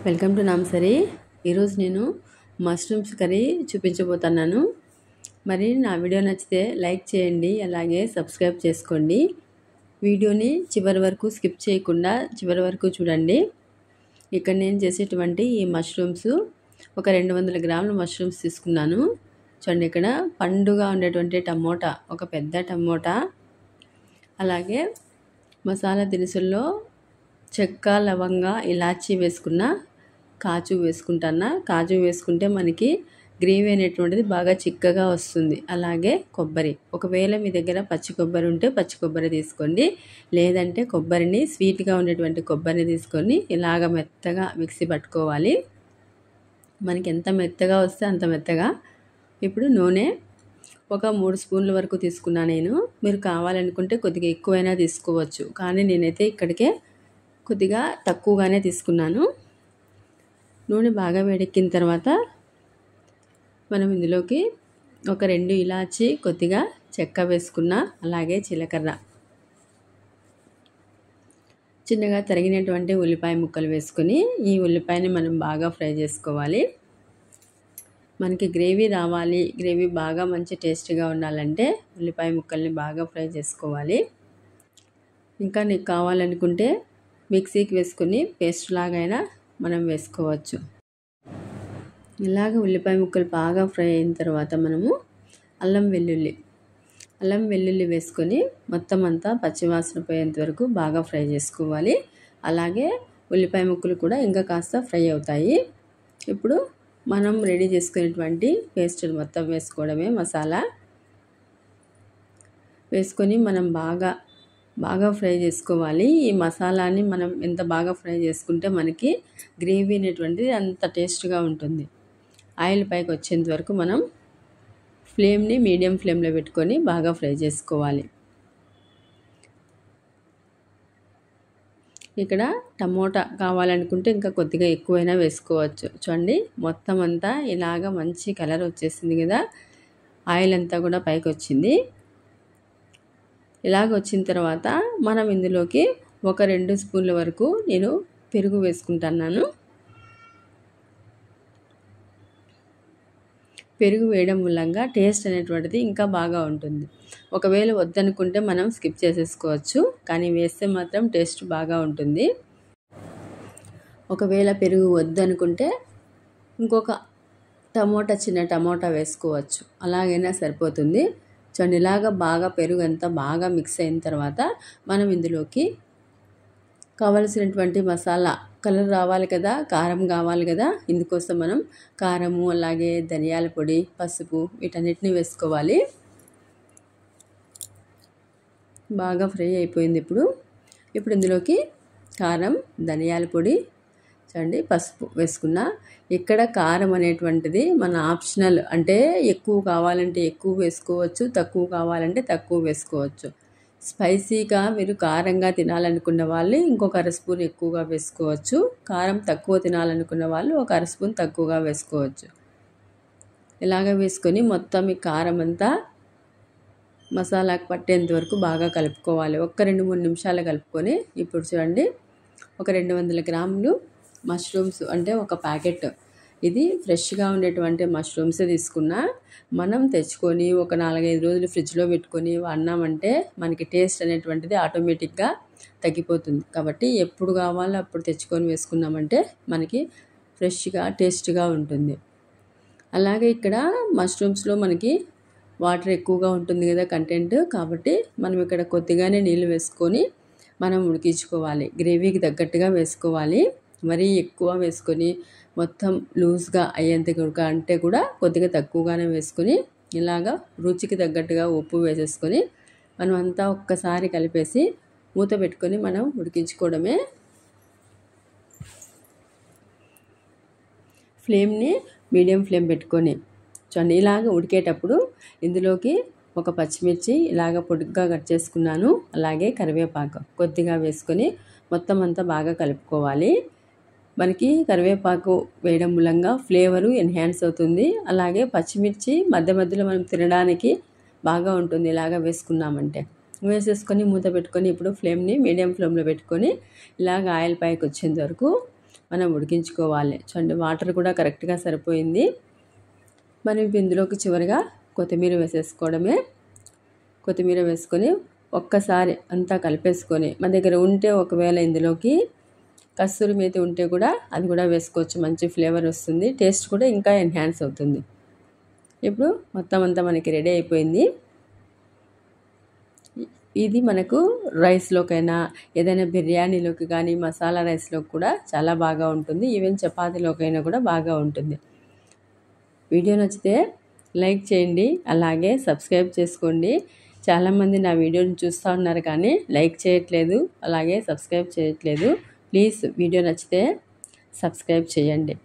Welcome to నామ్సరీ. ఈరోజు నేను mushrooms curry చూపించబోతున్నాను. మరి నా వీడియో నచ్చితే లైక్ చేయండి, అలాగే సబ్స్క్రైబ్ చేసుకోండి. వీడియోని చివరి వరకు స్కిప్ చేయకుండా చివరి వరకు చూడండి. ఇక్కడ నేను చేసేటువంటి ఈ మష్రూమ్స్ ఒక 200 గ్రాముల మష్రూమ్స్ తీసుకున్నాను. చూడండి, ఇక్కడ పండుగా ఉండేటువంటి టమోటా, ఒక పెద్ద టమోటా, అలాగే మసాలా దినుసుల్లో చెక్క, లవంగ, ఇలాచీ వేసుకున్న, కాజు వేసుకుంటాను. కాజు వేసుకుంటే మనకి గ్రేవీ అనేటువంటిది బాగా చిక్కగా వస్తుంది. అలాగే కొబ్బరి, ఒకవేళ మీ దగ్గర పచ్చి కొబ్బరి ఉంటే పచ్చి కొబ్బరి తీసుకోండి, లేదంటే కొబ్బరిని స్వీట్గా ఉండేటువంటి కొబ్బరిని తీసుకొని ఇలాగ మెత్తగా మిక్సీ పట్టుకోవాలి. మనకి ఎంత మెత్తగా వస్తే అంత మెత్తగా. ఇప్పుడు నూనె ఒక 3 స్పూన్ల వరకు తీసుకున్నా నేను. మీరు కావాలనుకుంటే కొద్దిగా ఎక్కువైనా తీసుకోవచ్చు, కానీ నేనైతే ఇక్కడికే కొద్దిగా తక్కువగానే తీసుకున్నాను. నూనె బాగా వేడెక్కిన తర్వాత మనం ఇందులోకి ఒక 2 ఇలాచీ, కొద్దిగా చెక్క వేసుకున్న, అలాగే జీలకర్ర, చిన్నగా తరిగినటువంటి ఉల్లిపాయ ముక్కలు వేసుకొని ఈ ఉల్లిపాయని మనం బాగా ఫ్రై చేసుకోవాలి. మనకి గ్రేవీ రావాలి, గ్రేవీ బాగా మంచి టేస్టీగా ఉండాలంటే ఉల్లిపాయ ముక్కల్ని బాగా ఫ్రై చేసుకోవాలి. ఇంకా నీకు కావాలనుకుంటే మిక్సీకి వేసుకొని పేస్ట్ లాగైనా మనం వేసుకోవచ్చు. ఇలాగ ఉల్లిపాయ ముక్కలు బాగా ఫ్రై అయిన తర్వాత మనము అల్లం వెల్లుల్లి వేసుకొని మొత్తం అంతా పచ్చివాసన పోయేంత వరకు బాగా ఫ్రై చేసుకోవాలి. అలాగే ఉల్లిపాయ ముక్కలు కూడా ఇంకా కాస్త ఫ్రై అవుతాయి. ఇప్పుడు మనం రెడీ చేసుకునేటువంటి పేస్ట్ మొత్తం వేసుకోవడమే. మసాలా వేసుకొని మనం బాగా ఫ్రై చేసుకోవాలి. ఈ మసాలాని మనం ఎంత బాగా ఫ్రై చేసుకుంటే మనకి గ్రేవీ అనేటువంటిది అంత టేస్ట్గా ఉంటుంది. ఆయిల్ పైకి వచ్చేంత వరకు మనం ఫ్లేమ్ని మీడియం ఫ్లేమ్లో పెట్టుకొని బాగా ఫ్రై చేసుకోవాలి. ఇక్కడ టమోటా కావాలనుకుంటే ఇంకా కొద్దిగా ఎక్కువైనా వేసుకోవచ్చు. చూడండి, మొత్తం అంతా ఇలాగ మంచి కలర్ వచ్చేసింది కదా, ఆయిల్ అంతా కూడా పైకి వచ్చింది. ఇలాగ వచ్చిన తర్వాత మనం ఇందులోకి ఒక 2 స్పూన్ల వరకు నేను పెరుగు వేసుకుంటున్నాను. పెరుగు వేయడం మూలంగా టేస్ట్ అనేటువంటిది ఇంకా బాగా ఉంటుంది. ఒకవేళ వద్దనుకుంటే మనం స్కిప్ చేసేసుకోవచ్చు, కానీ వేస్తే మాత్రం టేస్ట్ బాగా ఉంటుంది. ఒకవేళ పెరుగు వద్దనుకుంటే ఇంకొక చిన్న టమోటా వేసుకోవచ్చు, అలాగైనా సరిపోతుంది. చూడండి, ఇలాగా బాగా పెరుగు అంతా బాగా మిక్స్ అయిన తర్వాత మనం ఇందులోకి కావలసినటువంటి మసాలా, కలర్ రావాలి కదా, కారం కావాలి కదా, ఇందుకోసం మనం కారము, అలాగే ధనియాల పొడి, పసుపు వీటన్నిటిని వేసుకోవాలి. బాగా ఫ్రై అయిపోయింది. ఇప్పుడు ఇందులోకి కారం, ధనియాల పొడి, చూడండి, పసుపు వేసుకున్నా. ఇక్కడ కారం అనేటువంటిది మన ఆప్షనల్, అంటే ఎక్కువ కావాలంటే ఎక్కువ వేసుకోవచ్చు, తక్కువ కావాలంటే తక్కువ వేసుకోవచ్చు. స్పైసీగా మీరు కారంగా తినాలనుకున్న వాళ్ళు ఇంకొక 1/2 స్పూన్ ఎక్కువగా వేసుకోవచ్చు. కారం తక్కువ తినాలనుకున్న వాళ్ళు ఒక 1/2 స్పూన్ తక్కువగా వేసుకోవచ్చు. ఇలాగ వేసుకొని మొత్తం ఈ కారం అంతా మసాలాకు పట్టేంత వరకు బాగా కలుపుకోవాలి. ఒక్క 2-3 నిమిషాలు కలుపుకొని ఇప్పుడు చూడండి, ఒక 200 గ్రాములు మష్రూమ్స్, అంటే ఒక ప్యాకెట్, ఇది ఫ్రెష్గా ఉండేటువంటి మష్రూమ్స్ తీసుకున్నా. మనం తెచ్చుకొని ఒక 4-5 రోజులు ఫ్రిడ్జ్లో పెట్టుకొని వాడినామంటే మనకి టేస్ట్ అనేటువంటిది ఆటోమేటిక్గా తగ్గిపోతుంది. కాబట్టి ఎప్పుడు కావాలో అప్పుడు తెచ్చుకొని వేసుకున్నామంటే మనకి ఫ్రెష్గా టేస్ట్గా ఉంటుంది. అలాగే ఇక్కడ మష్రూమ్స్లో మనకి వాటర్ ఎక్కువగా ఉంటుంది కదా కంటెంట్, కాబట్టి మనం ఇక్కడ కొద్దిగానే నీళ్ళు వేసుకొని మనం ఉడికించుకోవాలి. గ్రేవీకి తగ్గట్టుగా వేసుకోవాలి. మరీ ఎక్కువ వేసుకొని మొత్తం లూజ్గా అయ్యేంత అంటే కూడా కొద్దిగా తక్కువగానే వేసుకొని ఇలాగా రుచికి తగ్గట్టుగా ఉప్పు వేసేసుకొని మనం అంతా ఒక్కసారి కలిపేసి మూత పెట్టుకొని మనం ఉడికించుకోవడమే. ఫ్లేమ్ని మీడియం ఫ్లేమ్ పెట్టుకొని చూడండి, ఇలాగ ఉడికేటప్పుడు ఇందులోకి ఒక పచ్చిమిర్చి ఇలాగ పొడుగ్గా కట్ చేసుకున్నాను, అలాగే కరివేపాకు కొద్దిగా వేసుకొని మొత్తం అంతా బాగా కలుపుకోవాలి. మనకి కరివేపాకు వేయడం మూలంగా ఫ్లేవరు ఎన్హాన్స్ అవుతుంది. అలాగే పచ్చిమిర్చి మధ్య మధ్యలో మనం తినడానికి బాగా ఉంటుంది ఇలాగ వేసుకున్నామంటే. వేసేసుకొని మూత పెట్టుకొని ఇప్పుడు ఫ్లేమ్ని మీడియం ఫ్లేమ్లో పెట్టుకొని ఇలాగ ఆయిల్ పైకి వచ్చేంత వరకు మనం ఉడికించుకోవాలి. చూడండి వాటర్ కూడా కరెక్ట్గా సరిపోయింది. మనం ఇందులోకి చివరిగా కొత్తిమీర వేసేసుకోవడమే. కొత్తిమీర వేసుకొని ఒక్కసారి అంతా కలిపేసుకొని, మన దగ్గర ఉంటే ఒకవేళ ఇందులోకి కస్తూరి మేతి ఉంటే కూడా అది కూడా వేసుకోవచ్చు. మంచి ఫ్లేవర్ వస్తుంది, టేస్ట్ కూడా ఇంకా ఎన్హాన్స్ అవుతుంది. ఇప్పుడు మొత్తం అంతా మనకి రెడీ అయిపోయింది. ఇది మనకు రైస్లోకైనా ఏదైనా బిర్యానీలోకి కానీ మసాలా రైస్లోకి కూడా చాలా బాగా ఉంటుంది. ఈవెన్ చపాతీలోకైనా కూడా బాగా ఉంటుంది. వీడియో నచ్చితే లైక్ చేయండి, అలాగే సబ్స్క్రైబ్ చేసుకోండి. చాలామంది నా వీడియోని చూస్తూ ఉన్నారు కానీ లైక్ చేయట్లేదు, అలాగే సబ్స్క్రైబ్ చేయట్లేదు. ప్లీజ్ వీడియో నచ్చితే సబ్స్క్రైబ్ చేయండి.